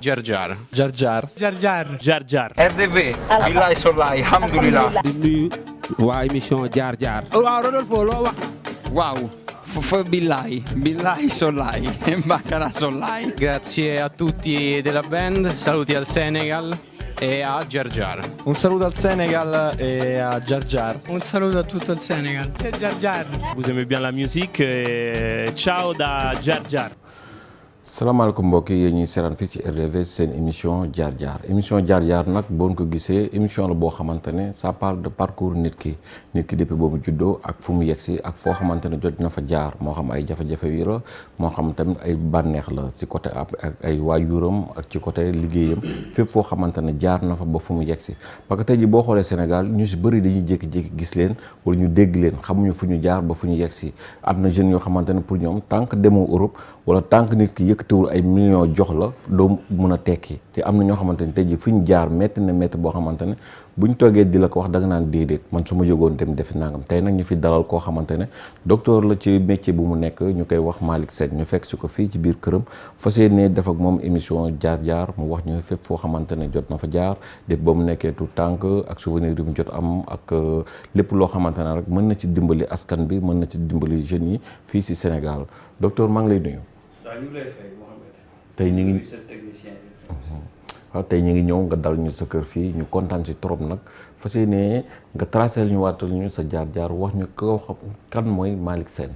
Jar Jar. Jar Jar. Jar Jar. Jar Jar. RDV. billahi sollahi alhamdulillah. di nuyu waa émission Jar Jar. waaw Rodolfo loo wax. waaw. fa billahi sollahi Baccara sollahi. Grazie a tutti della band, saluti al Senegal e a Jar Jar. Un saluto al Senegal e a Jar Jar. Un saluto a tutto il Senegal. C'est Jar Jar. Vous aimez bien la musique? Ciao da Jar Jar. salaamaaleykum mbokk yi ñuy seetaan fii ci RDV seen émission Jar Jar émission Jar Jar nag boo ko gisee émission la boo xamante ne ça parle de parcours nit ki depuis boobu juddoo ak fu mu yegsi ak foo xamante ne jot na fa jaar moo xam ay jafe-jafe yi la moo xam tamit ay bànneex la ci côté ak ay waajuram ak ci côté liggéeyam fépp foo xamante ne jaar na fa ba fu mu yegsi parce que tey ji boo xoolee Sénégal ñu si bëri dañuy jékki-jékki gis leen wala ñu dégg leen xamuñu fu ñu jaar ba fu ñu yegsi am na jeunes yoo xamante ne pour ñoom tant que demoo Europe wala tant que nit ki yëkkatiwul ay millions jox la doo mën a tekki te am na ñoo xamante ne tey jii fu ñu jaar métti na métti boo xamante ne bu ñu toogee di la ko wax da nga naan déedéet man su ma yëgoon dem defi nangam tey nag ñu fi dalal koo xamante ne docteur la ci métier bu mu nekk ñu koy wax Malick Sène ñu fekk si ko fii ci biir këram fas yéene def ak moom émission Jar Jar mu wax ñu fépp foo xamante ne jot na fa jaar def ba mu nekkee tout tànk ak souvenir yi mu jot am ak lépp loo xamante ne rek mën na ci dimbali askan bi mën na ci dimbali jeunes yi fii si Sénégal docteur maa ngi lay nuyu. tey ñu ngi waaw tey ñu ngi ñëw nga dal ñu sa kër fii ñu kontaan si trop nag fas yéene nga tracé ñu waatal ñu sa jaar-jaar wax ñu ko xam kan mooy Malick Sène.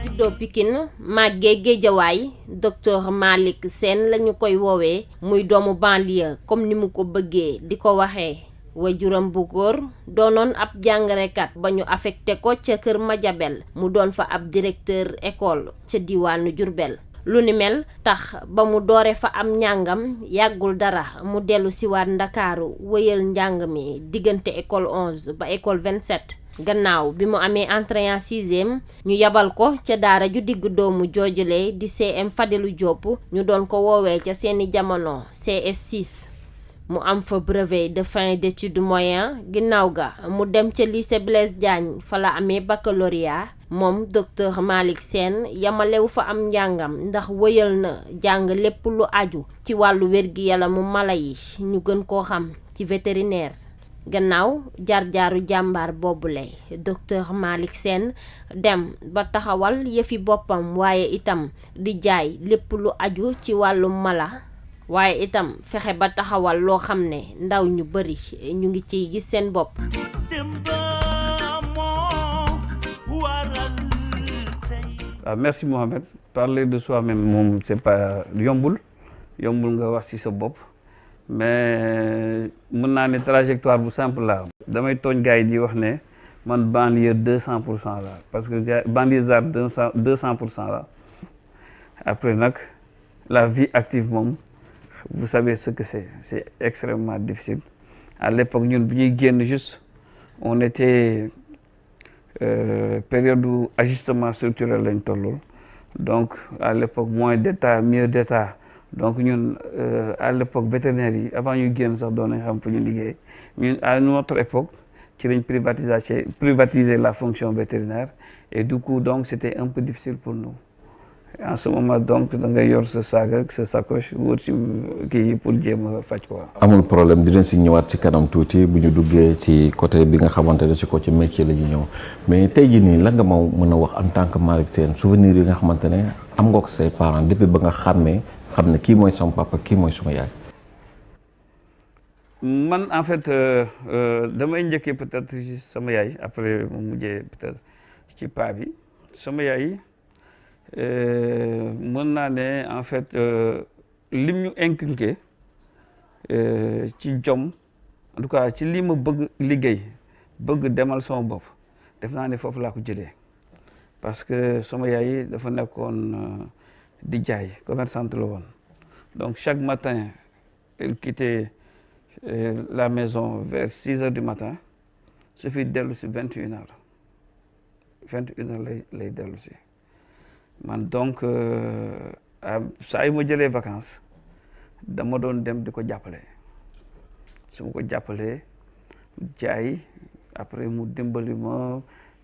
juddoo Pikine màggee Géejawaay docteur Malick Sène lañu koy woowee muy doomu banlieue comme ni mu ko bëggee di ko waxee. waajuram bu góor doonoon ab jàngalekat ba ñu affecté ko ca kër Madiabel mu doon fa ab directeur école ca diwaanu Diourbel lu ni mel tax ba mu doore fa am njàngam yàggul dara mu dellu siwaat Ndakaaru wëyal njàng mi diggante école 11 ba école 27 gannaaw bi mu amee entrée en sixième ñu yabal ko ca daara ju digg doomu joojale di CM Fadilou Diop ñu doon ko woowee ca seeni jamono CS6 mu am fa brevet de fin d'études moyen ginnaaw ga mu dem ca lycée Blaise Diagne fa la amee baccalauréat moom docteur Malick Sène yamalewu fa am njàngam ndax wëyal na jàng lépp lu aju ci wàllu wér-gi-yaramu mala yi ñu gën koo xam ci vétérinaire gannaaw jaar-jaaru jàmbaar boobule docteur Malick Sène dem ba taxawal yëfi boppam waaye itam di jaay lépp lu aju ci wàllu mala waaye itam fexe ba taxawal loo xam ne ndaw ñu bari ñu ngi ciy gis seen bopp. Merci Mohamed. Parler de soi-même moom c'est pas yombul nga wax ci sa bopp mais mën naa ne trajectoire bu simple la damay tooñ gars yi di wax ne man banlieue 200% la parce que banlieusard 200% la après nag la vie active moom vous savez ce que c'est extrêmement difficile à l'époque ñun bi ñuy génn juste on était période d'ajustement structurel lañ tollool donc à l'époque moins d'état mieux d'état donc ñun à l'époque vétérinaire yi avant ñu génn sax doon nañ xam fu ñu liggéey ñun à notre époque ci lañ privatiser la fonction vétérinaire et du coup donc c'était un peu difficile pour nous en ce moment donc da ngay yor sa saag ak sa sacoche wër ci kii pour jéem a faj quoi. amul problème dinañ si ñëwaat ci kanam tuuti bu ñu duggee ci côté bi nga xamante ne si ko ci métier la ñu ñëw mais tey jii nii lan nga ma mën a wax en tant que Malick Sène souvenir yi nga xamante ne am nga ko say parents depuis ba nga xàmmee xam ne kii mooy sama papa kii mooy suma yaay. man en fait damay njëkkee peut-être ci sama yaay après mu mujjee peut-être ci paa bi sama yaay. mën naa ne en fait lim ñu inculqué ci jom en tout cas ci li ma bëgg liggéey bëgg demal sama bopp def naa ne foofu laa ko jëlee parce que sama yaay dafa nekkoon di jaay commerçante la woon donc chaque matin elle quittait la maison vers 6 heures du matin su fi dellu si 21 heures 21 heures lay dellu si man donc saa yu ma jëlee vacances dama doon dem di ko jàppale su ma ko jàppalee jaay après mu dimbali ma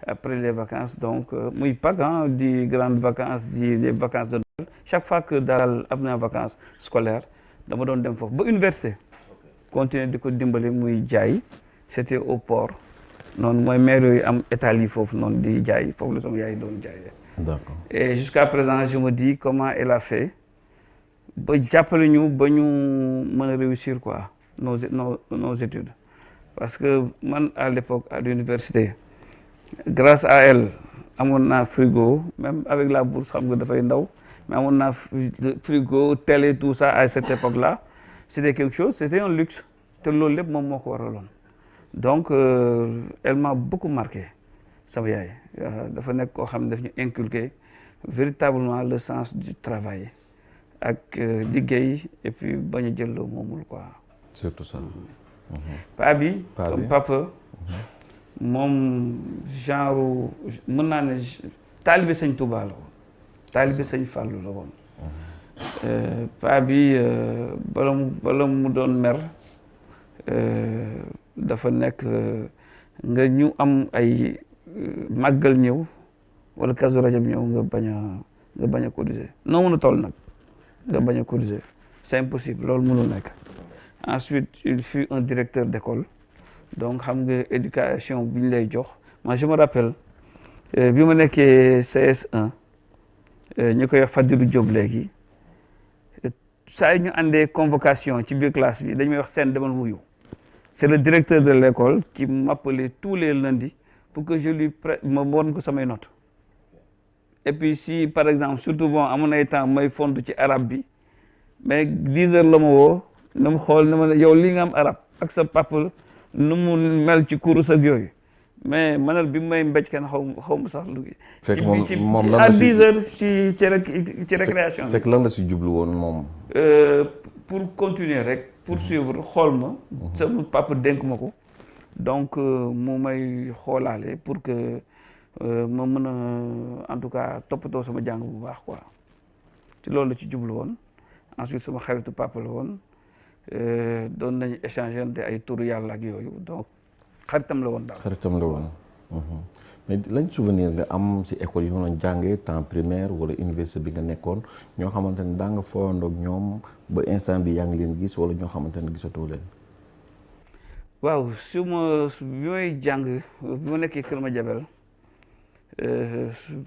après les vacances donc muy Pâques di grandes vacances di les vacances de Noël chaque fois que daal am na vacances scolaires dama doon dem foofu ba université continuer di ko dimbali muy jaay c'était au port noonu mooy maire yooyu am étal yi foofu noonu di jaay foofu la sama yaay doon jaayee. D'accord. Et jusqu'à présent je me dis comment elle a fait ba jàppale ñu ba ñu mën a réussir quoi nos études parce que man à l'époque à l'université grâce à elle amoon naa frigo même avec la bourse xam nga dafay ndaw mais amoon naa frigo télé tout ça à cette époque-là c'était quelque chose c'était un luxe te loolu lépp moom moo ko waraloon donc elle m'a beaucoup marqué sama yaay dafa nekk koo xam ne daf ñu inculquer véritablement le sens du travail ak liggéey et puis bañ a jël loo moomul quoi. surtout ça. paa bi comme papa moom genre mën naa ne taalibe sëñ Touba la woon taalibe sëñ Fallou la woon paa bi bala mu doon mer dafa nekk nga ñu am ay màggal ñëw wala Kazu Rajab ñëw nga bañ a cotiser noo mën a toll nag nga bañ a cotiser c'est impossible loolu mënul nekk. Ensuite il fut un directeur d'école donc xam nga éducation bi ñu lay jox moi je me rappelle bi ma nekkee CS1 ñu koy wax Fadilou Diop léegi saa ñu àndee convocation ci biir classe bi dañu may wax seen demal wuyu c'est le directeur de l'école qui m'appelait tous les lundis pour que je lui ma won ko samay notes et puis si par exemple surtout bon amoon ay temps may fondu ci arabe bi mais 10 heures la ma woo na mu xool na ma yow li nga am arab ak sa papa nu mu mel ci kurus ak yooyu mais manal bi may mbéj kenn xaw ma sax lu fekk moom lan à la si 10 heures ci récréation bi fekk lan la si jublu woon moom. pour continuer rek poursuivre xool ma sama papa dénk ma ko donc mu may xoolaale pour que ma mën a en tout cas toppatoo sama jàng bu baax quoi ci loolu la ci jublu woon ensuite sama xaritu papa la woon doon nañu échanger ay turu yàlla ak yooyu donc xaritam la woon daal. xaritam la woon. mais lañ souvenir nga am si école yi nga doon jàngee temps primaire wala université bi nga nekkoon ñoo xamante ne daa nga fooyandoog ñoom ba instant bi yaa ngi leen gis wala ñoo xamante ne gisatoo leen. waaw bi may jàng bi ma nekkee Kër Madiabel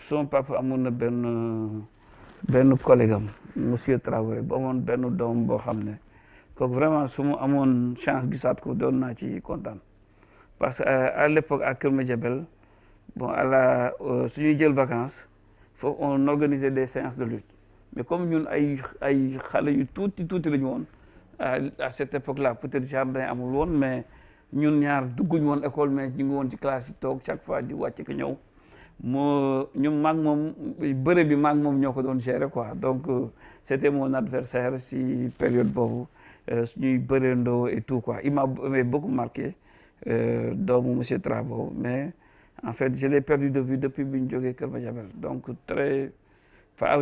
sama papa amoon na benn collègue am monsieur Traoré bu amoon benn doom boo xam ne kooku vraiment su ma amoon chance gisaat ko doon naa ci kontaan parce que à l'époque à Kër Madiabel bon suñuy jël vacances foofu on organisait des séances de lutte mais comme ñun ay xale yu tuuti la ñu woon à cette époque là peut-être jardin amul woon mais ñun ñaar dugguñ woon école mais ñu ngi woon ci classe yi toog chaque fois di wàcc ko ñëw ñu maag moom bëre bi maag moom ñoo ko doon gérer quoi donc c'était mon adversaire si période boobu suñuy bëreendoo et tout quoi il m'a beaucoup marqué doomu monsieur Trabo mais en fait je l'ai perdu de vue depuis bi ñu jógee Kër Madiabel donc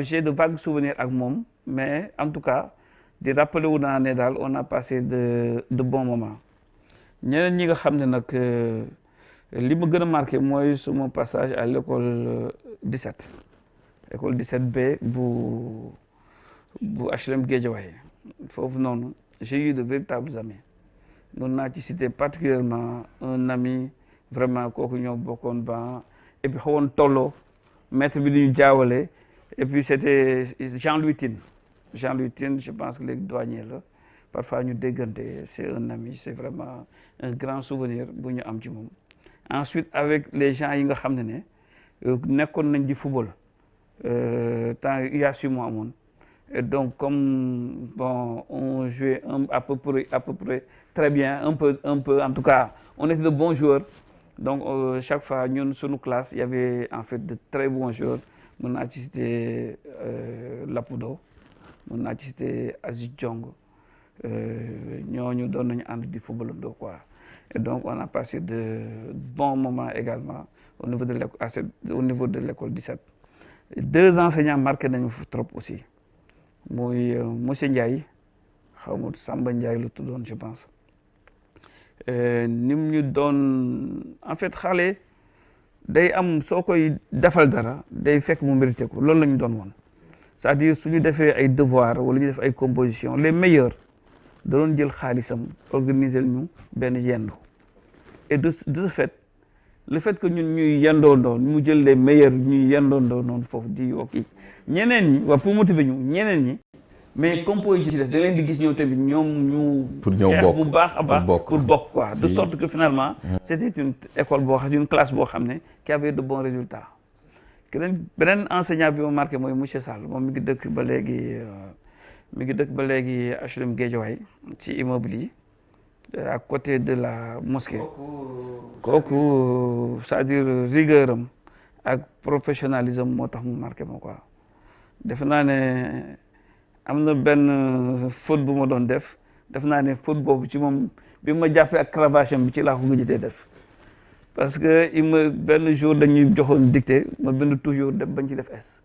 j'ai de vagues souvenirs ak moom mais en tout cas di rappelé wu naa ne daal on a passé de bons moments ñeneen ñi nga xam ne nag li ma gën a marqué mooy suma passage à l'école 17 école 17B bu HLM Guédiawaye foofu noonu j'ai eu de véritables amis noonu naa ci citer particulièrement un ami vraiment kooku ñoo bokkoon ban et puis xawoon tolloo maître bi di ñu jaawale et puis c'était Jean-Louis Tine je pense que léegi douanier la parfois ñu déggante c'est un ami c'est vraiment un grand souvenir bu ñu am ci moom ensuite avec les gens yi nga xam ne nekkoon nañ di football temps UASU moo amoon et donc comme bon on jouait à peu près très bien un peu en tout cas on était de bons joueurs donc chaque fois ñun suñu classe il y avait en fait de très bons joueurs mën naa ci citer Lapudo mën naa ci citer Aziz Diong ñooñu doon nañu ànd di footballandoo quoi et donc on a passé de bons moments également au niveau de l'école au niveau de l'école 17 deux enseignants marqué nañu trop aussi muy monsieur Ndiaye xaw ma Samba Ndiaye la tuddoon je pense nim ñu doon en fait xale day am soo koy defal dara day fekk mu mérité ko loolu la ñu doon woon c'est-à-dire su ñu defee ay devoir wala ñu def ay composition les meilleurs da doon jël xaalisam organiser ñu benn yendu et de ce fait le fait que ñun ñuy yendoondoo mu jël les meilleurs ñuy yendoondoo noonu foofu di okii ñeneen ñi waa pour motiver ñu ñeneen ñi mais composition ci des da leen di gis ñoom tamit ñoom ñu pour ñëw xeex bokk bu baax a baax pour bokk quoi de Si. sorte que finalement c'était une école boo xam une classe boo xam ne qui avait de bons résultats beneen enseignant bi ma marqué mooy monsieur Sall moom mi ngi dëkk ba léegi HLM Guédiawaye ci immeuble yi à côté de la mosquée kooku c'est-à-dire rigueur am ak professionnalisme moo tax mu marqué ma quoi defe naa ne am na benn faute bu ma doon def naa ne faute boobu ci moom bi ma jàppee ak cravache bi ci laa ko gëj a def parce que benn jour dañuy joxoon dictée ma bind toujours dem bañ ci def S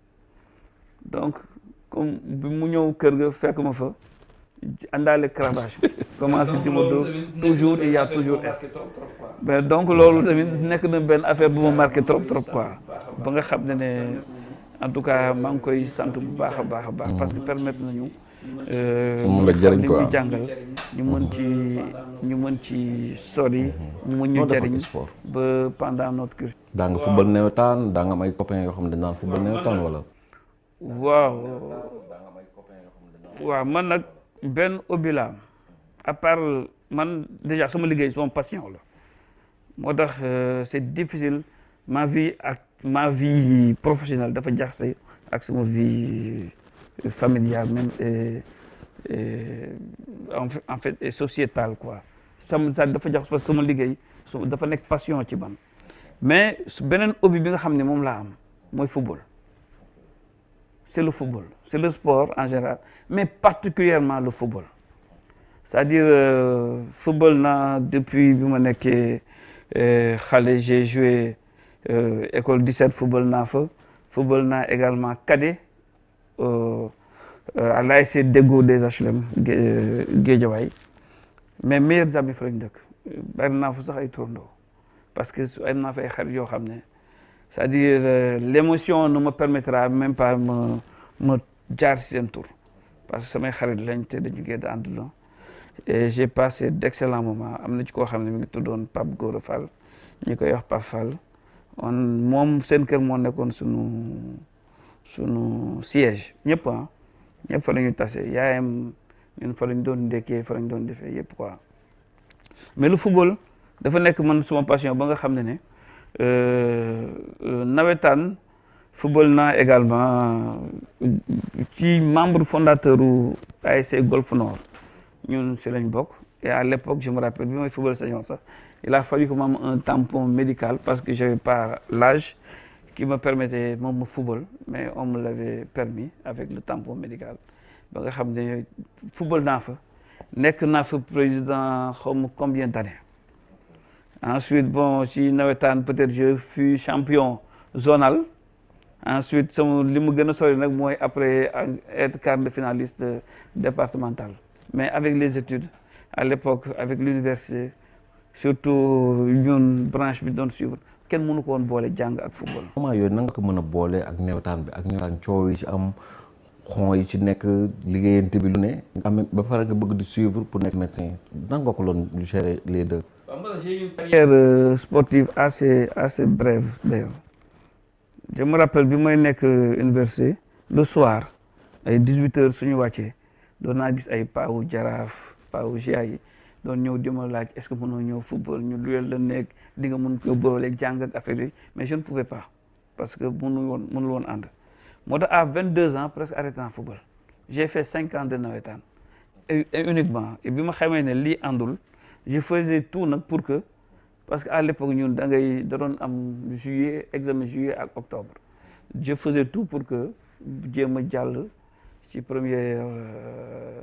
donc comme bi mu ñëw kër ga fekk ma fa àndaale cravache commencé di ma dóor toujours il y a toujours S mais donc loolu tamit nekk na benn affaire bu ma marqué trop quoi ba nga xam ne en tout cas maa ngi koy sant bu baax a baax parce que permettre nañu mun la jëriñ quoi ñu jàngal ñu mën ci sori ñu mën ñu jëriñ ba pendant notre cursus. daa nga football nawetaan daa nga am ay copains yoo xam ne dañ naan football nawetaan wala. waaw man nag benn hobby la à part man déjà sama liggéey sama passion la moo tax c'est difficile ma vie professionnelle dafa jaxase ak sama vie familiale même en fait et sociétale quoi ça dafa jaxase parce que sama liggéey dafa nekk passion ci man mais beneen hobby bi nga xam ne moom laa am mooy football c'est le football c'est le sport en général mais particulièrement le football c'est-à-dire football naa depuis bi ma nekkee xale j'ai joué école 17 football naa fa football naa également cadet à l'ASC Deggo des HLM Guédiawaye mes meilleurs amis fa lañ dëkk bari naa fa sax ay tournoi parce que am naa fa ay xarit yoo xam ne c'est-à-dire l'émotion ne me permettra même pas ma jaar ci seen tour parce que samay xarit lañ te dañu génn ànduna et j'ai passé d'excellents moments am na ci koo xam ne mi ngi tuddoon Pape Gora Fall ñu koy wax Pape Fall moom seen kër moo nekkoon sunu siège ñëpp fa la ñu tase yaayam ñun fa lañ doon ndekkee fa lañ doon defee yëpp quoi mais le football dafa nekk man suma passion ba nga xam ne nawetaan football naa également ci membre fondateur u ASC Golf Nord ñun si lañ bokk et à l'époque je me rappelle bi may football sañoon sax il a fallu que ma am un tampon médical parce que j'avais pas l'âge qui me permettait moom ma football mais on me l'avait permis avec le tampon médical ba nga xam ne football naa fa nekk naa fa président xaw ma combien d'années ensuite bon ci nawetaan peut-être je fus champion zonal ensuite sama li mu gën a sori nag mooy après être quart de finaliste départemental mais avec les études à l'époque avec l'université surtout ñun branche bi doon suivre kenn mënu ko woon boole jàng ak football. moment yooyu nan nga ko mën a boole ak nawetaan bi ak nawetaan coow yi ci am xon yi ci nekk liggéeyante bi lu ne am ba pare nga bëgg di suivre pour nekk médecin nan nga ko doon gérer les deux. J'ai une carrière sportive assez brève d'ailleurs. Je me rappelle bi may nekk université le soir ay 18h suñu wàccee doon naa gis ay paawu Jaraaf paawu GIA yi doon ñëw di ma laaj est-ce que mënoo ñëw football ñu luyel la nekk di nga mën ko booleeg jàng ak affaire yi mais je ne pouvais pas parce que mënul woon ànd moo tax à 22 ans presque arrêté naa football j'ai fait 5 ans de nawetaan et uniquement et bi ma xamee ne lii àndul je faisais tout nag pour que parce que à l'époque ñun da doon am juillet examen juillet ak octobre je faisais tout pour que jéem a jàll ci première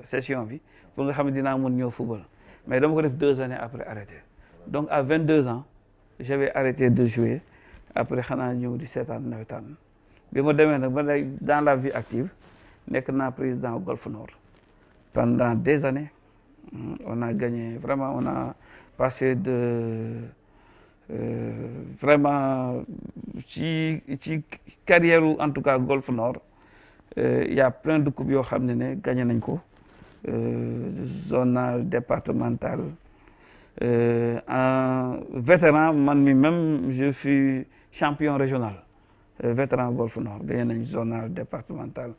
session bi pour nga xam ne dinaa mën ñëw football mais dama ko def 2 années après arrêté donc à 22 ans j'avais arrêté de jouer après xanaa ñëw di seetaan nawetaan bi ma demee nag ba dans la vie active nekk naa président Golf Nord pendant des années. On a gagné, vraiment, on a passé de vraiment, carrière, en tout cas, Golf Nord, il y a plein de coupes qui ont gagné, zonal, départemental. En vétéran, même, je suis champion régional, vétéran Golf Nord, gagné zonal, départemental,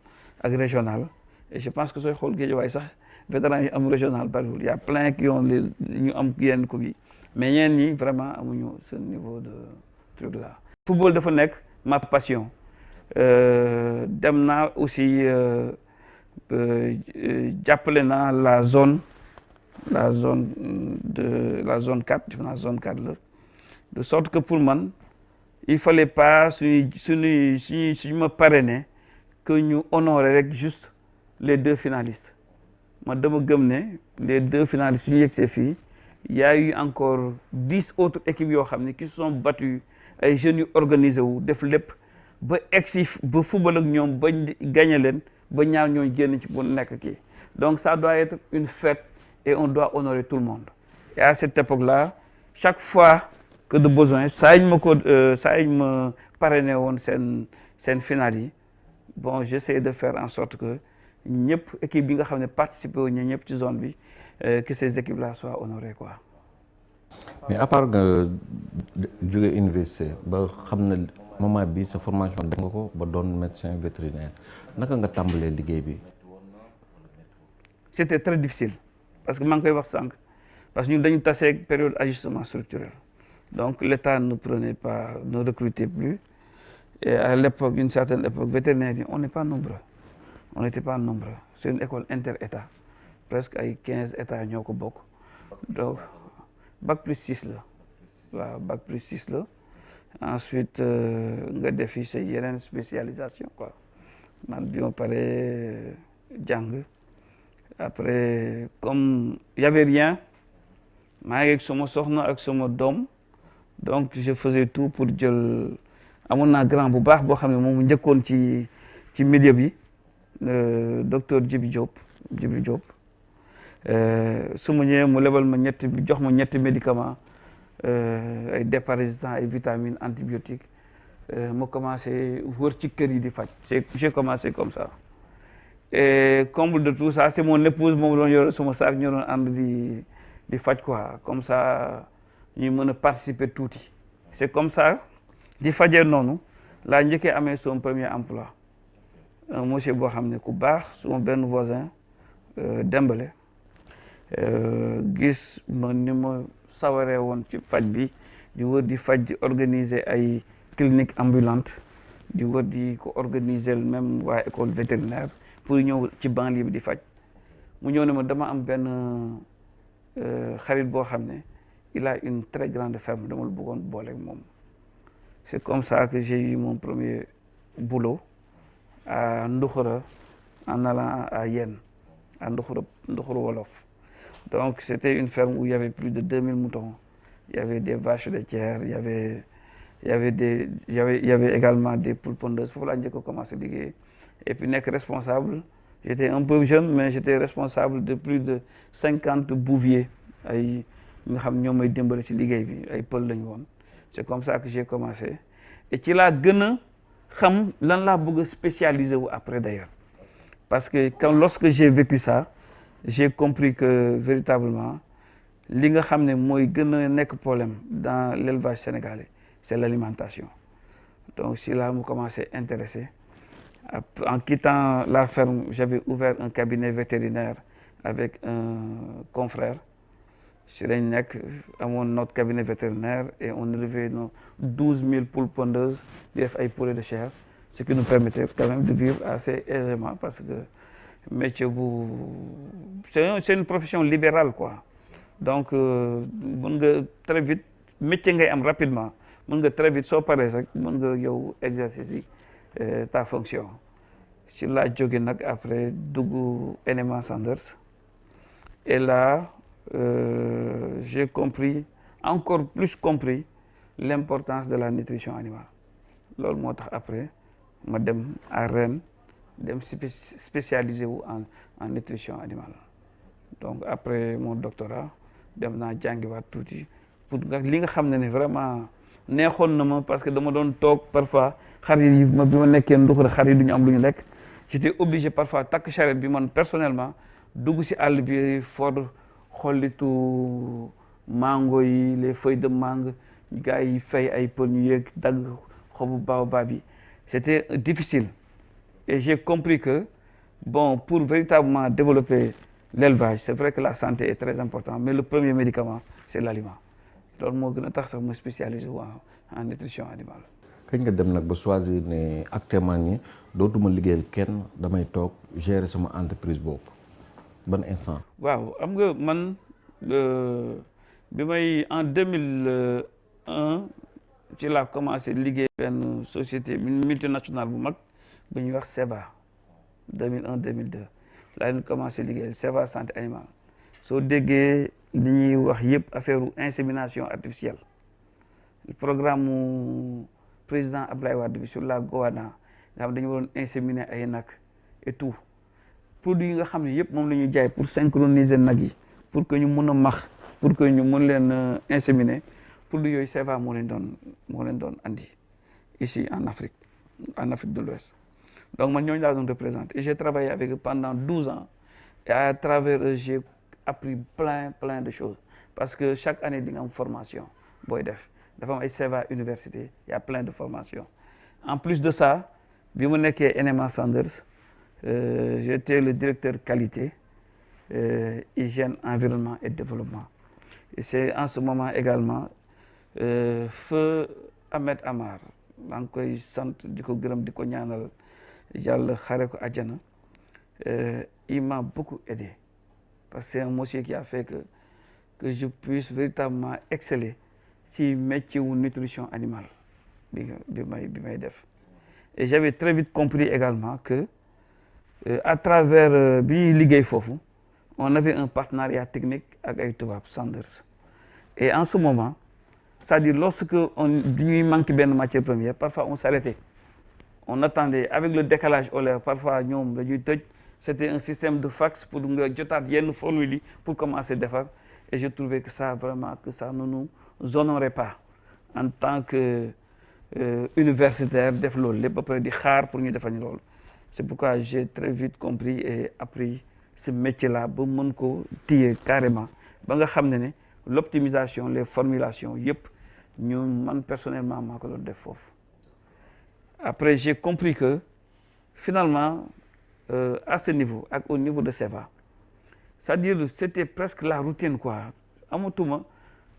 et régional. Et je pense que ce que ça, vétérans yi am régional bariwul il y a plein qui ont ñu am yenn coupe yi mais ñeen ñi vraiment amuñu ce niveau de truc là. Football dafa nekk ma passion dem naa aussi jàppale naa la zone 4 defe naa zone 4 la de sorte que pour man il fallait pas suñu ma parrainer que ñu honorer rek juste les 2 finalistes. Moi, dama gëm ne les 2 finalistes yu yegsee fii il y a eu encore 10 autres équipes yoo xam ne qui se sont battues ay jeunes yu organisé wu def lépp ba egsi ba football ak ñoom ba gagné leen ba ñaar ñooñu génn ci bu nekk kii donc ça doit être une fête et on doit honorer tout le monde et à cette époque-là chaque fois que de besoin saa ñu ma parrainé woon seen finale yi bon j'essaie de faire en sorte que ñëpp équipe bi nga xam ne participé wu ñu ñëpp ci zone bi que ces équipes là soient honorées quoi. mais à part nga jóge université ba xam ne moment bi sa formation def nga ko ba doon médecin vétérinaire naka nga tàmbalee liggéey bi. C'était très difficile parce que maa ngi koy wax sànq parce que ñun dañu tase période ajustement structurel donc l'État ne recrutait plus et à l'époque une certaine époque vétérinaire yi on n'est pas nombreux. On n'était pas nombreux. C'est une école inter-État. Presque ay 15 États ñoo ko bokk. Donc, bac plus 6 la. Waaw, bac plus 6 la. Ensuite, nga defi sa yeneen spécialisation, quoi. Man bi ma paree jàng. Après, comme il y avait rien, maa ngi ak sama soxna ak sama doom. Donc, je faisais tout pour jël amoon naa grand bu baax boo xam ne moom njëkkoon ci milieu bi. Docteur Djibi Diop su ma ñëwee mu lebal ma jox ma ñetti médicaments ay déparasitants ay vitamines antibiotiques ma commencé wër ci kër yi di faj j'ai commencé comme ça et comble de tout ça c'est mon épouse moom doon yor sama saak ñu doon ànd di faj quoi comme ça ñuy mën a participer tuuti c'est comme ça di fajee noonu laa njëkkee amee son premier emploi un monsieur boo xam ne ku baax suma benn voisin Dembélé gis ma ni ma sawaree woon ci faj bi di wër di faj di organiser ay clinique ambulante di wër di ko organiser même waa école vétérinaire pour ñëw ci banlieue bi di faj mu ñëw ne ma dama am benn xarit boo xam ne il a une très grande ferme dama la bëggoon booleeg moom c'est comme ça que j'ai eu mon premier boulot à Ndukhura en allant à Yène, à Ndukhura Wolof. Donc c'était une ferme où il y avait plus de 2000 moutons. Il y avait des vaches laitières, il y avait également des poules pondeuses. Il fallait commencer à dire. Et puis nekk responsable, j'étais un peu jeune, mais j'étais responsable de plus de 50 bouviers. Ay nga xam ñoom may dimbali ci liggéey bi ay pël lañu woon. C'est comme ça que j'ai commencé. Et ci laa gën a xam lan laa bëgg a spécialiser wu après d'ailleurs parce que lorsque j'ai vécu ça j'ai compris que véritablement li nga xam ne mooy gën a nekk problème dans l'élevage sénégalais c'est l'alimentation donc si là mu commencé intéressé en quittant la ferme j'avais ouvert un cabinet vétérinaire avec un confrère si lañ nekk amoon notre cabinet vétérinaire et on élevait nos 12 000 poules pondeuses di def ay poulets de chair ce qui nous permettait quand même de vivre assez aisément parce que métier bu c'est une profession libérale quoi donc mën nga très vite métier ngay am rapidement mën nga très vite soo paree rek mën nga yow exercice yi ta fonction ci laa jóge nag après dugg NMA Sanders et là j'ai encore plus compris l'importance de la nutrition animale loolu moo tax après ma dem à Rennes dem spécialisé wu en nutrition animale donc après mon doctorat dem naa jàngiwaat tuuti pour li nga xam ne vraiment neexoon na ma parce que dama doon toog parfois xar yi bi ma nekkee nduxur xar yi du ñu am lu ñu lekk j'étais obligé parfois takk charrette bi man personnellement dugg si àll bi for xollitu mango yi les feuilles de mangue gars yi fay ay pël ñu yéeg dagg xobu baobab bi c'était difficile et j'ai compris que bon pour véritablement développer l'élevage c'est vrai que la santé est très importante mais le premier médicament c'est l'aliment loolu moo gën a tax sax ma spécialisé wu en nutrition animale. kañ nga dem nag ba choisir ne actuellement nii dootuma liggéeyal kenn damay toog gérer sama entreprise boobu ban instant. waaw am nga man bi may en 2001 ci laa commencé liggéey benn société multinationale bu mag bu ñuy wax Seva 2001-2002 laa leen commencé liggéey Seva santé animale soo déggee li ñuy wax yëpp affaire insémination artificielle le programme mu président Abdoulaye Wade bi sur la Goana nga xam dañu waroon inséminer ay nag et tout produits yi nga xam ne yëpp moom la ñuy jaay pour synchroniser nag yi pour que ñu mën a max pour que ñu mën leen inséminer produits yooyu Seva moo leen doon andi ici en Afrique de l'Ouest donc man ñooñu laa doon représenté et j'ai travaillé avec eux pendant 12 ans et à travers eux j'ai appris plein de choses parce que chaque année di nga am formation booy def dafa am ay Seva université il y a plein de formations en plus de ça bi mu nekkee NMA Sanders j'étais le directeur qualité hygiène environnement et développement et c'est en ce moment également feu Ahmed Amar maa ngi koy sant di ko gërëm di ko ñaanal yàlla xare ko àjjana il m'a beaucoup aidé parce que c'est un monsieur qui a fait que je puisse véritablement exceller ci métier wu nutrition animale bi may def et j'avais très vite compris également que à travers bi ñuy liggéey foofu on avait un partenariat technique ak ay tubaab Sanders et en ce moment c'est-à-dire lorsque ñuy manqué benn matière première parfois on s'arrêtait on attendait avec le décalage horaire parfois ñoom dañuy tëj c'était un système de fax pour nga jotaat yenn formule yi pour commencer defar et je trouvais que ça vraiment que ça ne nous honorait pas en tant que universitaire def loolu lépp ba pare di xaar pour ñu defal ñu loolu c'est pourquoi j'ai très vite compris et appris ce métier-là ba mën ko téye carrément ba nga xam ne l'optimisation les formulations yëpp ñun man personnellement maa ko doon def foofu après j'ai compris que finalement à ce niveau ak au niveau de Seva c'est-à-dire c'était presque la routine quoi amatuma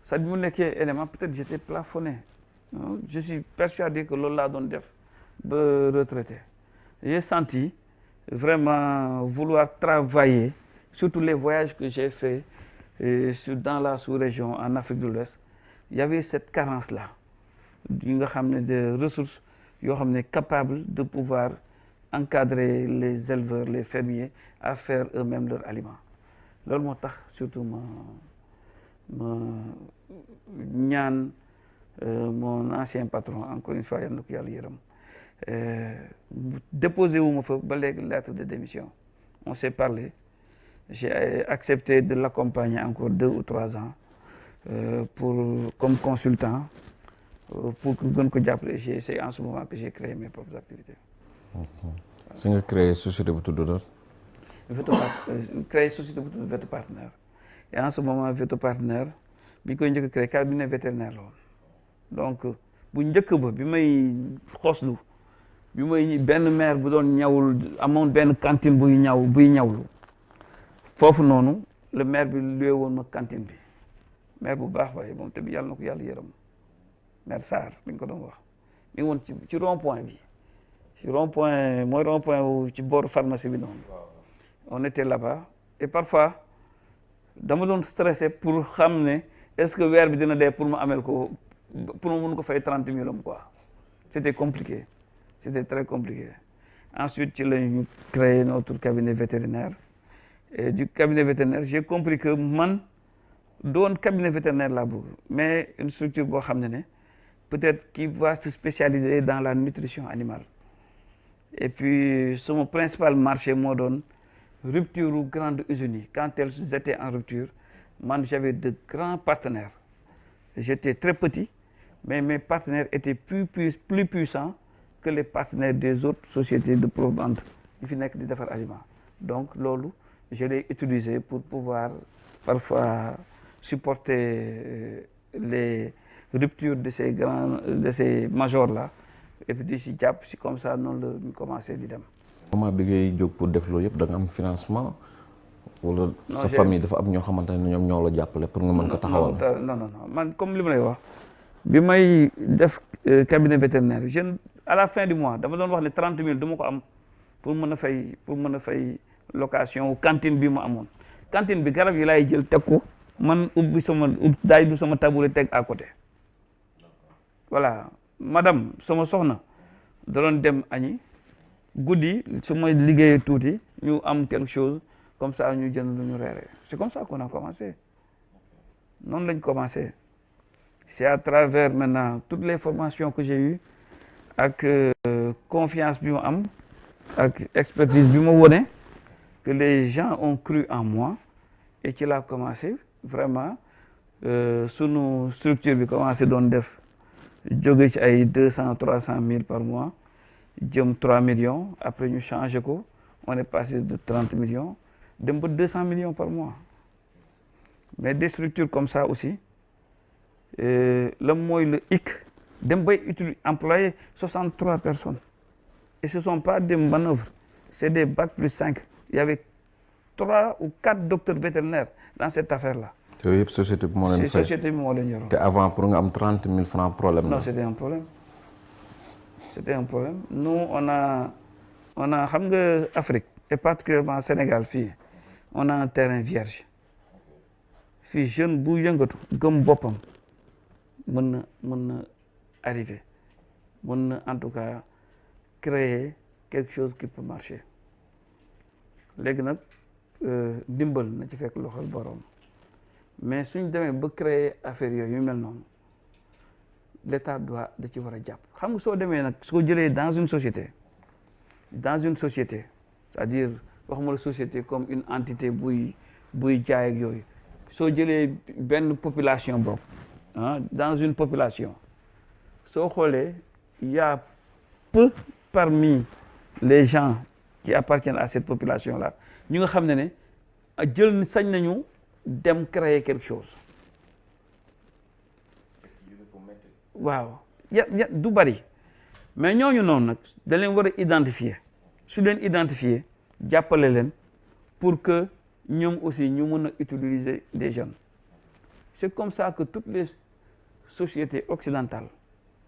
c'est-à-dire mu nekkee élément peut-être j'étais plafonné je suis persuadé que loolu laa doon def ba retraité j'ai senti vraiment vouloir travailler surtout les voyages que j'ai fait dans la sous-région en Afrique de l'Ouest il y avait cette carence là yi nga xam ne de ressources yoo xam ne capables de pouvoir encadrer les éleveurs les fermiers à faire eux-mêmes leurs aliments loolu moo tax surtout ma ñaan mon ancien patron encore une fois yal na ko yàlla yërëm déposé wu ma fa ba léegi lettre de démission on s'est parlé j'ai accepté de l'accompagner encore 2 ou 3 ans comme consultant pour que gën ko jàppale c'est en ce moment que j'ai créé mes propres activités. si nga créé société bu tudd doon. créé société bu tudd Vétopartner et en ce moment Vétopartner bi ñu koy njëkk a créé cabinet vétérinaire la woon donc bu njëkk ba bi may xoslu bi may benn maire bu doon ñawul amoon benn cantine buy ñawlu foofu noonu le maire bi luwe woon ma cantine bi maire bu baax waaye moom tamit yàlla na ko yàlla yërëm maire Sarr bi ñu ko doon wax mi ngi woon ci rond point bi ci rond point mooy rond point wu ci booru pharmacie bi noonu on était là-bas et parfois dama doon stressé pour xam ne est-ce que weer bi dina dee pour ma amel ko pour ma mun ko fay 30 000 quoi. C'était compliqué, c'était très compliqué. Ensuite ci la ñu créé notre cabinet vétérinaire et du cabinet vétérinaire j'ai compris que man doon cabinet vétérinaire laa bëgg mais une structure boo xam ne peut-être qui va se spécialiser dans la nutrition animale. Et puis son principal marché moo doon rupture ou grande usines yi. Quand elles étaient en rupture, man j'avais de grands partenaires. J'étais très petit, mais mes partenaires étaient plus puissants que les partenaires des autres sociétés de provente yi fi nekk di defar aliment. Donc loolu je l'ai utilisé pour pouvoir parfois supporter les ruptures de ces majors là et puis di si jàpp si comme ça noonu la ñu commencé di dem. moment bi ngay jóg pour def loolu yëpp da nga am financement wala sa famille dafa am ñoo xamante ne ñoom ñoo la jàppale pour nga mën ko taxawal. non man comme li ma lay wax bi may def cabinet vétérinaire jeune à la fin du mois dama doon wax ne 30 000 du ma ko am pour mën a fay location cantine bi ma amoon. Cantine bi garab yi laay jël teg ko man daay du sama tabouret teg à côté voilà madame sama soxna da doon dem añi guddi su ma liggéeyee tuuti ñu am quelque chose comme ça ñu jënd lu ñu reere. C'est comme ça qu'on a commencé noonu lañ commencé. C'est à travers maintenant toutes les formations que j'ai eues ak confiance bi ma am ak expertise bi ma wone que les gens ont cru en moi et ci laa commencé vraiment sunu structure bi commencé doon def jóge ci ay 200-300 000 par mois jëm 3 millions après ñu changé ko on est passé de 30 millions dem ba 200 millions par mois mais des structures comme ça aussi la mooy le hic dem bay employer 63 personnes et ce sont pas des manœuvres c'est des bac+5. Il y avait 3 ou 4 docteurs vétérinaires dans cette affaire-là. yooyu yëpp société bi moo leen fay. Société bi moo leen yoroon. te avant pour nga am 30 000 francs problème non c'était un problème. Nous on a xam nga Afrique et particulièrement Sénégal fii on a un terrain vierge fii jeune bu yëngatu gëm boppam mën na arriver mën na en tout cas créer quelque chose qui peut marcher léegi nag dimbal na ci fekk loxol borom mais suñ demee ba créer affaire yooyu yu mel noonu l'État da ci war a jàpp. Xam nga soo demee nag soo jëlee dans une société c'est-à-dire waxuma la société comme une entité buy jaay ak yooyu soo jëlee benn population boobu dans une population soo xoolee il y a peu parmi les gens qui appartiennent à cette population-là ñu nga xam ne jël sañ nañu dem créer quelque chose waaw du bari mais ñooñu noonu nag da leen war a identifier su leen identifier jàppale leen pour que ñoom aussi ñu mën a utiliser des jeunes. C'est comme ça que toutes les sociétés occidentales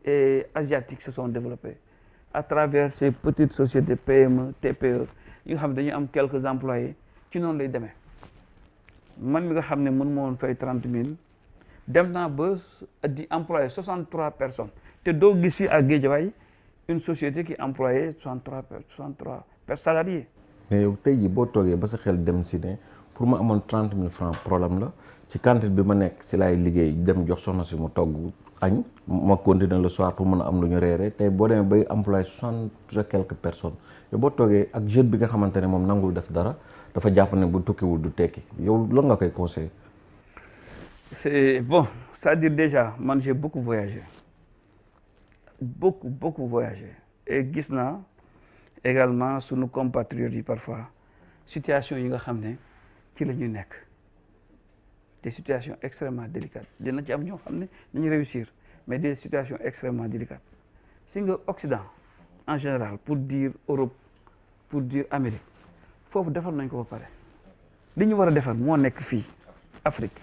et asiatiques se sont développées à travers ces petites sociétés PME, TPE yi nga xam ne dañuy am quelques employés ci noonu lay demee. Man mi nga xam ne mën ma woon fay 30 000 dem naa ba di employer 63 personnes te doo gis fii à Guédiawaye une société qui employait 63 salariés. mais yow tey jii boo toogee ba sa xel dem si ne pour ma amoon 30 000 francs problème la ci cantine bi ma nekk si laay liggéey dem jox soxna si mu togg añ ma continuer le soir pour mën a am lu ñu reere tey boo demee bay employé 60 et quelques personnes yow boo toogee ak jeune bi nga xamante ne moom nangul def dara dafa jàpp ne bu tukkiwul du tekki yow lan nga koy conseiller. C'est bon, c'est-à-dire déjà man j'ai beaucoup voyagé beaucoup voyagé et gis naa également sunu compatriotes yi parfois situation yi nga xam ne ci la ñu nekk des situations extrêmement délicates dina ci am ñoo xam ne nañu réussir mais des situations extrêmement délicates si nga Occident en général pour dire Europe pour dire Amérique foofu defar nañ ko ba pare li ñu war a defar moo nekk fii Afrique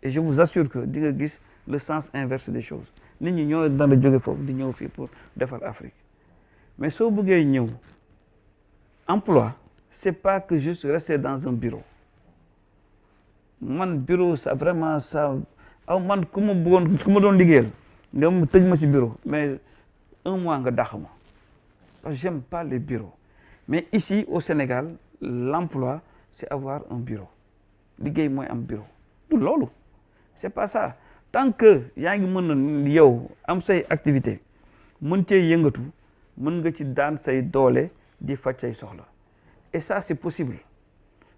et je vous assure que di nga gis le sens inverse des choses nit ñi ñoo daan jóge foofu di ñëw fii pour defar Afrique mais soo bëggee ñëw emploi c'est pas que juste rester dans un bureau man bureau ça vraiment ça aw man ku ma doon liggéeyal nga mu tëj ma ci bureau mais 1 mois nga dàq ma parce que j'aime pas les bureaux mais ici au Sénégal l'emploi c'est avoir un bureau liggéey mooy am bureau du loolu c'est pas ça tant que yaa ngi mën na yow am say activité mën cee yëngatu mën nga ci daan say doole di faj say soxla et ça c'est possible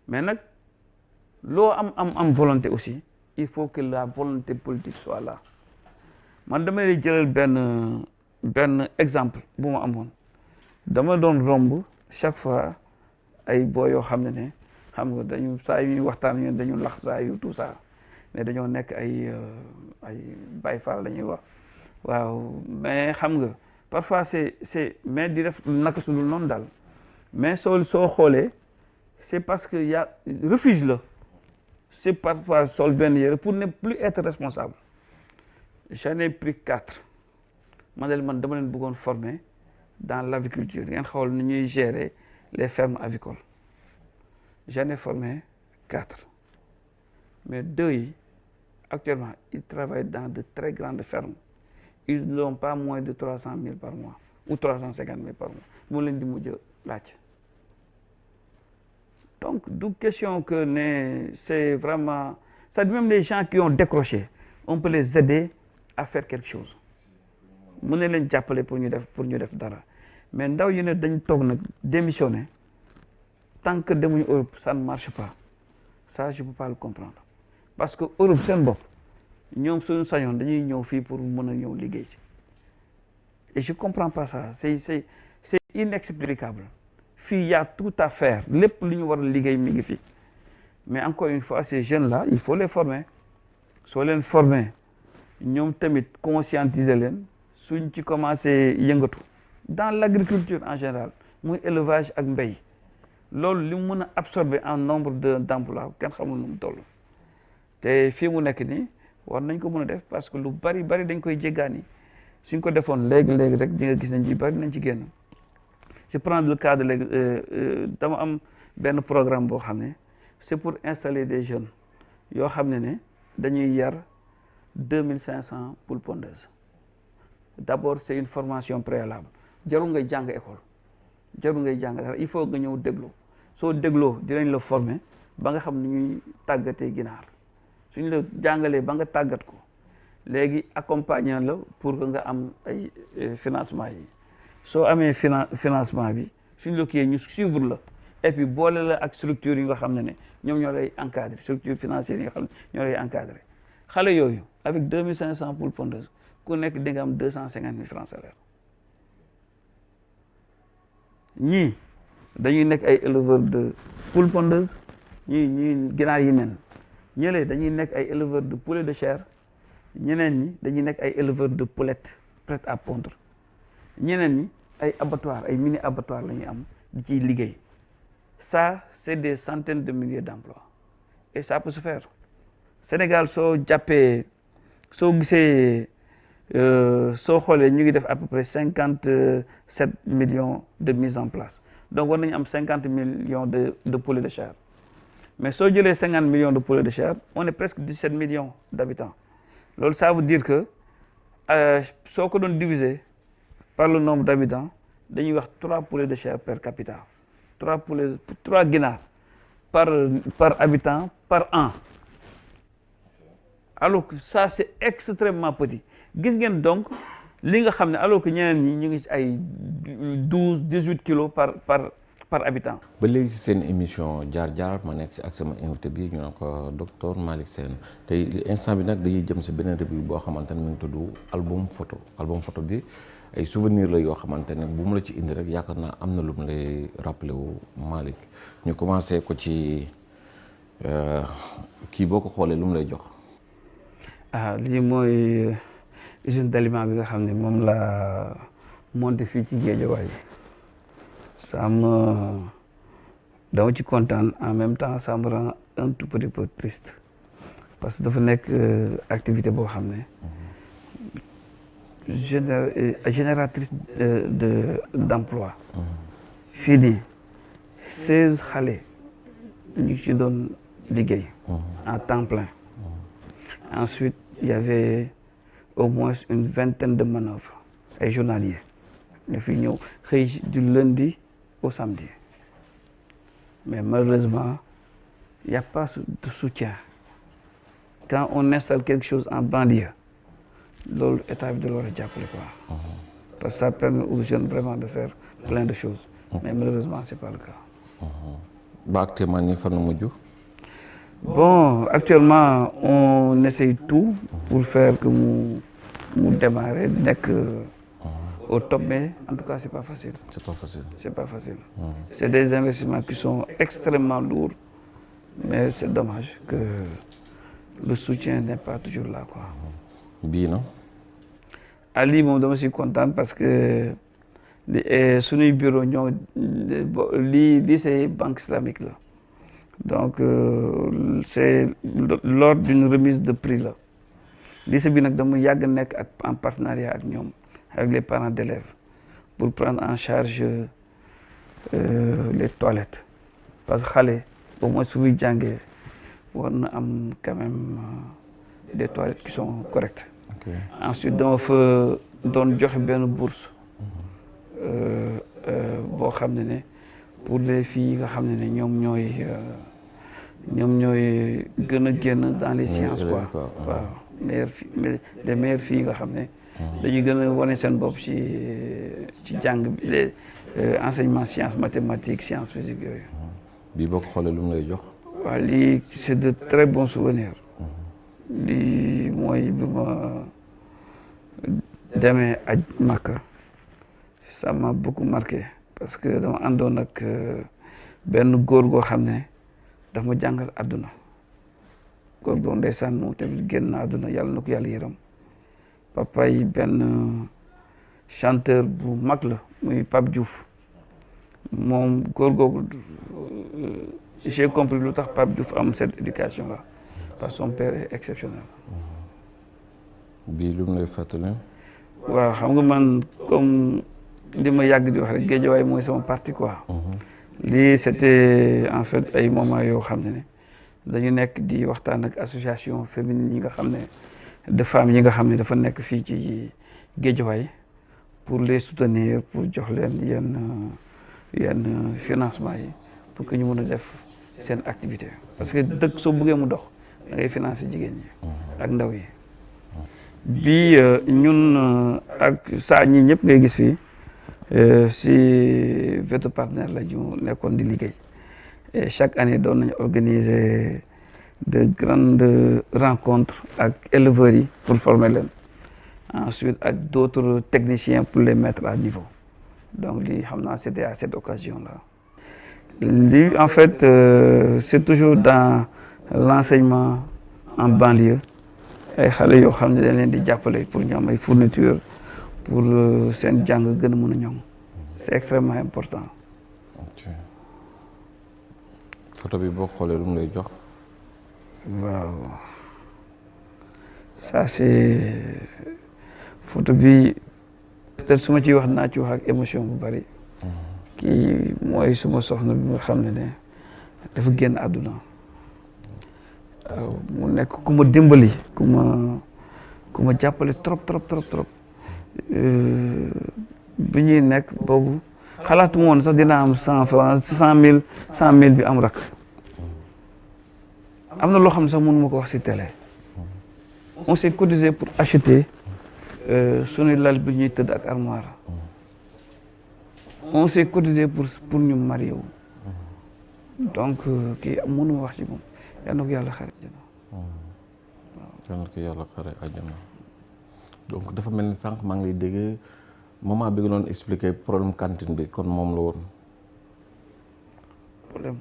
mais nag loo am volonté aussi il faut que la volonté politique soit là man dama lay jëlal benn exemple bu ma amoon dama doon romb chaque fois ay boo yoo xam ne xam nga dañu saa yu ñuy waxtaan ñun dañu lax saa yu tout ça mais dañoo nekk ay Baay Faal la ñuy wax waaw mais xam nga parfois c'est mais di def naka su dul noonu daal mais soo xoolee c'est parce que y a refuge la c'est parfois sol benn yére pour ne plus être responsable j'en ai pris 4 man dama leen bëggoon former dans l'aviculture ngeen xool ni ñuy gérer les fermes avicoles j'en ai formé 4 mais 2 yi actuellement ils travaillent dans de très grandes fermes ils n'ont pas moins de 300 000 par mois ou 350 000 par mois moo leen di mujj laaj donc du question que c'est vraiment ça dit même les gens qui ont décroché on peut les aider à faire quelque chose mën na leen jàppale pour ñu def dara mais ndaw yi ne dañ toog nag démissionner tant que demuñu Europe ça ne marche pas ça je peux pas le comprendre parce que Europe seen bopp ñoom suñu sañoon dañuy ñëw fii pour mën a ñëw liggéey si et je comprends pas ça c'est inexplicable fii y a tout à faire lépp lu ñu war a liggéey mi ngi fi mais encore une fois ces jeunes là il faut les former soo leen former ñoom tamit conscientiser leen suñ ci commencé yëngatu dans l'agriculture en général muy élevage ak mbéy loolu li mu mën a absorber en nombre d'emplois kenn xamul nu mu toll te fii mu nekk nii war nañ ko mën a def parce que lu bari dañ koy jéggaani suñ ko defoon léegi rek di nga gis nañ ci bari nañ ci génn je prends le cas de léegi dama am benn programme boo xam ne c'est pour installer des jeunes yoo xam ne dañuy yar 2500 poules pondeuses d'abord c'est une formation préalable jarul ngay jàng école jarul ngay jàng dara il faut nga ñëw déglu soo dégloo dinañ la former ba nga xam ni ñuy tàggatee ginaar suñ la jàngalee ba nga tàggat ko léegi accompagner la pour que nga am ay financement yi soo amee financement bi suñ la kiyee ñu suivre la et puis boole la ak structure yi nga xam ne ñoom ñoo lay encadrer structure financière yi nga xam ne ñoo lay encadrer xale yooyu avec 2500 poules pondeuses ku nekk di nga am 250 000 francs salaire ñii dañuy nekk ay éleveurs de poules pondeuses ñii ginaar yi nen ñële dañuy nekk ay éleveurs de poulet de chair ñeneen ñi dañuy nekk ay éleveurs de poulettes prêtes à pondre ñeneen ñi ay abattoirs ay mini abattoirs la ñuy am di ciy liggéey ça c'est des centaines de milliers d'emplois et ça peut se faire Sénégal soo gisee soo xoolee ñu ngi def à peu près 57 millions de mise en place donc war nañu am 50 millions de poulets de chair mais soo jëlee 50 millions de poulets de chair on est presque 17 millions d'habitants loolu ça veut dire que soo ko doon diviser par le nombre d'habitants dañuy wax 3 poulets de chair per capita 3 ginaar par habitant par an alors que ça c'est extrêmement petit gis ngeen donc li nga xam ne alors que ñeneen ñi ñu ngi ci ay 12-18 kilos par habitant. ba léegi ci seen émission jaar-jaar ma nekk ci ak sama invité bi ñu naan ko docteur Malick Sène tey instant bi nag dañuy jëm ci beneen rubrique boo xamante ne mu ngi tudd album photo bi ay souvenir la yoo xamante ne bu mu la ci indi rek yaakaar naa am na lu mu lay rappelé wu Malick ñu commencé ko ci kii boo ko xoolee lu mu lay jox. lii mooy usine d'aliments bi nga xam ne moom la monté fii ci Guédiawaye dama ci kontaan en même temps ça me rend un tout petit peu triste parce que dafa nekk activité boo xam ne génératrice d'emploi fii nii 16 xale ñu ci doon liggéey en temps plein ensuite il y avait au moins une vingtaine de manœuvres ay journaliers ñu fi ñëw xëy du lundi au samedi mais malheureusement il n'y a pas de soutien quand on installe quelque chose en banlieue loolu état bi da la war a jàppale quoi parce que ça permet aux jeunes vraiment de faire plein de choses mais malheureusement c'est pas le cas. ba actuellement nii fan la mujj. Bon, actuellement, on essaye tout pour faire que nous démarrer au top, mais en tout cas, c'est pas facile. C'est pas facile. C'est pas facile. C'est des investissements qui sont extrêmement lourds, mais c'est dommage que le soutien n'est pas toujours là, quoi. Bien, non? Ali, je suis content parce que sur les bureaux, c'est banque islamique là. Donc c'est lors d'une remise de prix là lycée bi nag dama yàgg nekk en partenariat ak ñoom avec les parents d'élèves pour prendre en charge les toilettes parce que xale au moins su muy jàngee war na am quand même des toilettes qui sont correctes. Ensuite dama fa doon joxe benn bourse boo xam ne pour les filles yi nga xam ne ñoom ñooy gën a génn dans les sciences quoi waaw les meilleures filles nga xam ne dañuy gën a wane seen bopp ci jàng bi les enseignement sciences mathématiques sciences physiques yooyu. bii boo ko xoolee lu mu lay jox. waaw lii c'est de très bons souvenirs. lii mooy bi ma demee aj Makka ça m'a beaucoup marqué parce que dama àndoon ak benn góor goo xam ne daf ma jàngal àdduna góor goo ndeysaan moom tamit génn na àdduna yàlla na ko yàlla yërëm papa yi benn chanteur bu mag la muy Pape Diouf moom góor googu j'ai compris lu tax Pape Diouf am cette éducation là parce que son père est exceptionnel. bii lu mu lay fàttali. waaw xam nga man comme li ma yàgg di wax rek Guédiawaye mooy sama parti quoi. lii c'était en fait ay moments yoo xam ne dañu nekk di waxtaan ak association féminine yi nga xam ne de femmes yi nga xam ne dafa nekk fii ci Guédiawaye pour les soutenir pour jox leen yenn financement yi pour que ñu mën a def seen activité parce que dëkk soo bëggee mu dox da ngay financer jigéen ñi ak ndaw yi. bi ñun ak saa ñi ñëpp ngay gis fii si veto partenaire la ñu nekkoon di liggéey et chaque année doon nañu organiser de grandes rencontres ak éleveurs yi pour former leen ensuite ak d'autres techniciens pour les mettre à niveau donc lii xam naa c'était à cette occasion là. lii en fait c'est toujours dans l'enseignement en banlieue ay xale yoo xam ne dañ leen di jàppale pour ñu am ay fournitures pour seen jàng gën a mën a ñoŋ c'est extrêmement important. photo bi boo xoolee lu mu lay jox. waaw ça c'est photo bi peut-être su ma ciy wax naa ci wax ak émotion bu bari. kii mooy suma soxna bi nga xam ne dafa génn àdduna. waaw mu nekk ku ma dimbali ku ma jàppale trop bi ñuy nekk boobu xalaatu woon sax dina am 100 francs 100 000 bi am rak am na loo xam ne sax mënu ma ko wax ci télé on s'est cotisé pour acheter suñu lal bi ñuy tëdd ak armoire on s'est cotisé pour ñu marié wu donc kii mënu ma wax ci moom. yal na ko yàlla xare àjjana. yal na ko yàlla xare àjjana donc dafa mel ni sànq maa ngi lay dégg moment bi nga doon expliquer problème cantine bi kon moom la woon. problème.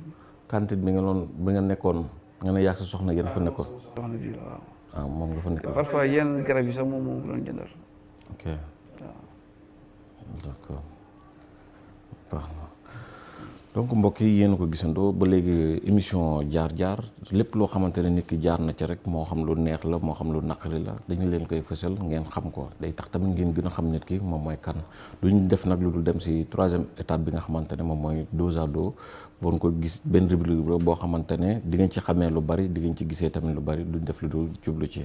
cantine bi nga nekkoon nga ne yaa sa soxna yéen fa nekkoon. soxna bi waaw. ah moom nga fa nekkoon. parfois yenn garab yi sax moom ko doon jëndal. ok waaw d'accord baax na donc mbokk yi yéen ko gisandoo ba léegi émission jaar-jaar lépp loo xamante ne nit ki jaar na ci rek moo xam lu neex la moo xam lu naqari la dañu leen koy fësal ngeen xam ko day tax tamit ngeen gën a xam nit ki moom mooy kan lu ñu def nag lu dul dem si 3e étape bi nga xamante ne moom mooy dos à dos boon ko gis benn rubrique la boo xamante ne di ngeen ci xamee lu bari di ngeen ci gisee tamit lu bari duñ def lu dul jublu ci.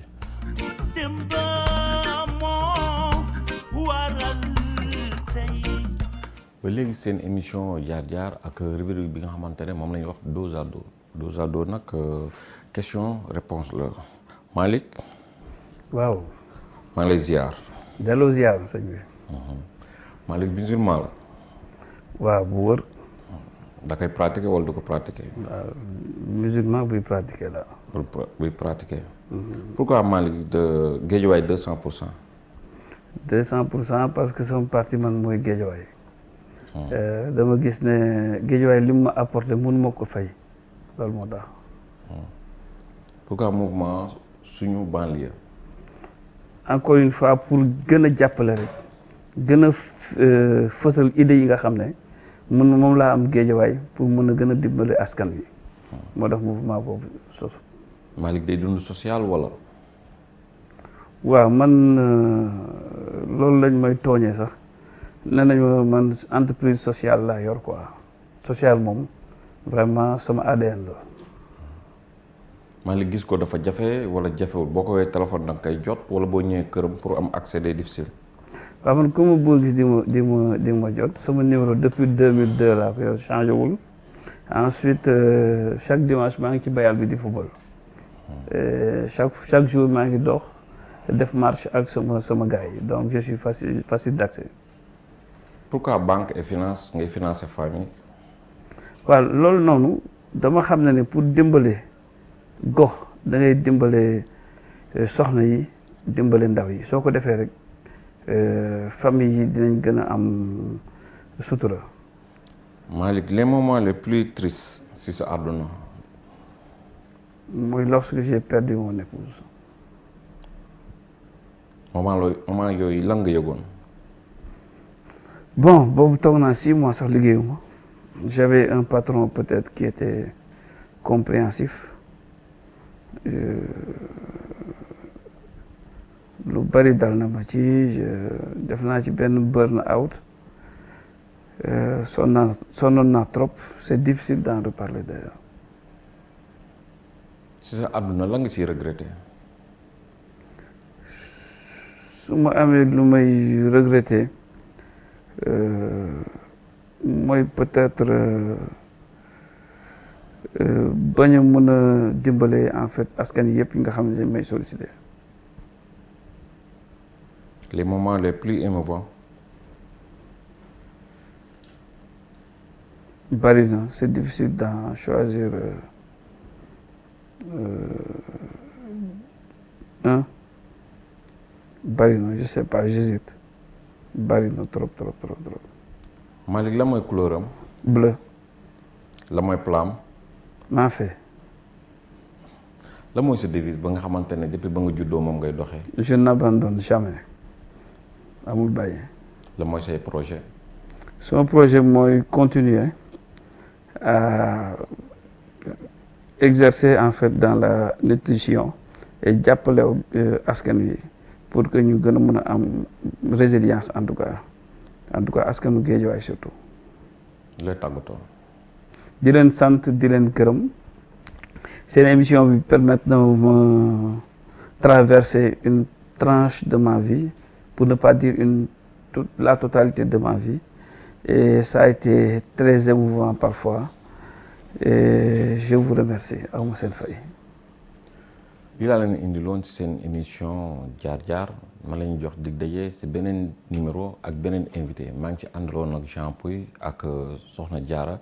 ba léegi seen émission jaar-jaar ak rubrique bi nga xamante ne moom la ñuy wax dos à dos dos à dos nag question réponse la Malick. waaw. maa ngi lay ziar. delloo ziar sëñ bi. Malick musulman la. waaw bu wër. da koy pratiquer wala du ko pratiquer. waaw musulman buy pratiquer la. buy pratiquer. pourquoi Malick de Guédiawaye 200%. 200% parce que sama parti man mooy Guédiawaye. dama gis ne Guédiawaye li mu ma apporté mënu ma ko fay loolu moo tax. pourquoi mouvement suñu banlieue. encore une fois pour gën a jàppale rek gën a fësal idées yi nga xam ne moom laa am Guédiawaye pour mën a gën a dimbale askan wi. moo tax mouvement boobu sos. Malick day dund social wala. waaw man loolu lañ may tooñee sax. nee nañu man entreprise sociale laa yor quoi social moom vraiment sama ADN la. Malick gis ko dafa jafe wala jafewul boo ko woowee téléphone da nga koy jot wala boo ñëwee këram pour am accès des difficile. waaw man ku ma bëgg gis di ma jot sama numéro depuis 2002 laa ko yor changé wul ensuite chaque dimanche maa ngi ci bayal bi di football chaque jour maa ngi dox def marche ak sama gars yi donc je suis facile d'accès. pourquoi banque et finance ngay financer famille. waaw loolu noonu dama xam ne pour dimbale gox da ngay dimbale soxna yi dimbale ndaw yi soo ko defee rek famille yi dinañ gën a am sutura. Malick les moments les plus tristes si sa àdduna. mooy lorsque j'ai perdu mon épouse. moment yooyu lan nga yëgoon. bon boobu toog naa 6 mois sax liggéeyuma j'avais un patron peut-être qui était compréhensif lu bari dal na ma ci def naa ci benn burn out sonnoon naa trop c'est difficile d'en reparler d'ailleurs. si sa àdduna la nga siy regretter. su ma amee lu may regretter mooy peut-être bañ a mën a dimbale en fait askan yëpp yi nga xam ne dañ may solliciter. les moments les plus émouvants. bari na c'est difficile d'en choisir un. bari na je sais pas j'hésite bari na trop. Malick la mooy couleur am. bleu. la mooy plan. maa fait. la mooy sa devise ba nga xamante ne depuis ba nga juddoo moom ngay doxee. je n'abandonne jamais amul bàyyi. la mooy say projet. sama projet mooy continuer à exercer en fait dans la nutrition et jàppale askan wi pour que ñu gën a mën a am résilience en tout cas askanu Guédiawaye surtout. lay tàggatoo. di leen sant di leen gërëm seen émission bi permettre na ma traverser une tranche de ma vie pour ne pas dire la totalité de ma vie et ça a été très émouvant parfois et je vous remercie awma seen fay. li laa leen indiloon ci seen émission jaar-jaar ma la ñu jox dig daje ci beneen numéro ak beneen invité maa ngi ci àndaloon ak Jean Pouy ak Soxna Diarra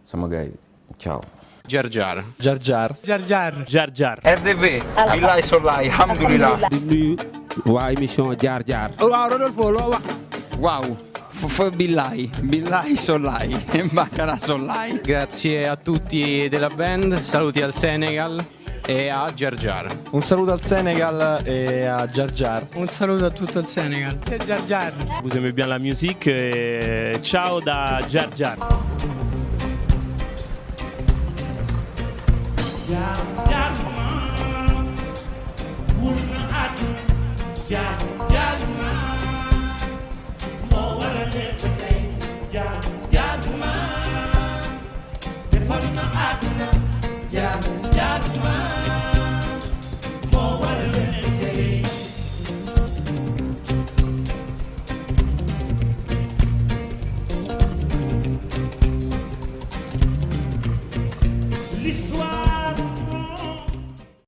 sama gars yi ciao. Jaar-jaar. Jaar-jaar. Jaar-jaar. Jaar-jaar. RDV. billahi sollahi alhamdulillah. di nuyu waa émission jaar-jaar. waaw Rodolfo loo wax. waaw. fa billahi sollahi bakara sollahi. Grazie a tutti della band, saluti al Senegal e a Jaar-jaar. Un saluto al Senegal e a Jaar-jaar. Un saluto a tutto il Senegal. C'est Jaar-jaar. Vous aimez bien la musique, ciao da Jaar-jaar. L'histoire